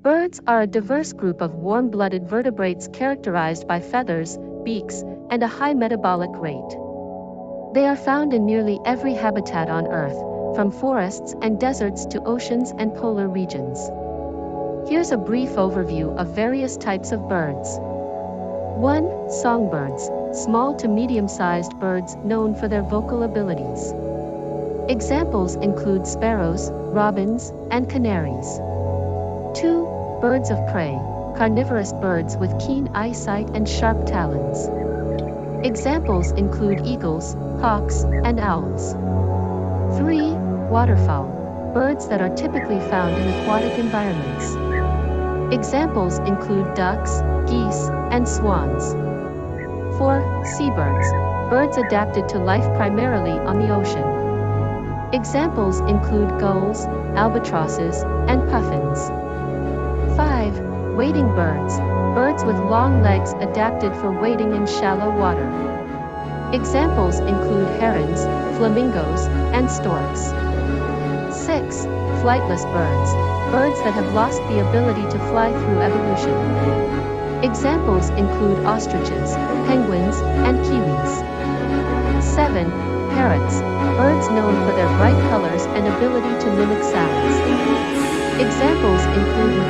Birds are a diverse group of warm-blooded vertebrates characterized by feathers, beaks, and a high metabolic rate. They are found in nearly every habitat on Earth, from forests and deserts to oceans and polar regions. Here's a brief overview of various types of birds. 1. Songbirds, small to medium-sized birds known for their vocal abilities. Examples include sparrows, robins, and canaries. 2. Birds of prey, carnivorous birds with keen eyesight and sharp talons. Examples include eagles, hawks, and owls. 3. Waterfowl, birds that are typically found in aquatic environments. Examples include ducks, geese, and swans. 4. Seabirds, birds adapted to life primarily on the ocean. Examples include gulls, albatrosses, and puffins. 5. Wading birds, birds with long legs adapted for wading in shallow water. Examples include herons, flamingos, and storks. 6. Flightless birds, birds that have lost the ability to fly through evolution. Examples include ostriches, penguins, and kiwis. 7. Parrots, birds known for their bright colors and ability to mimic sounds. Examples include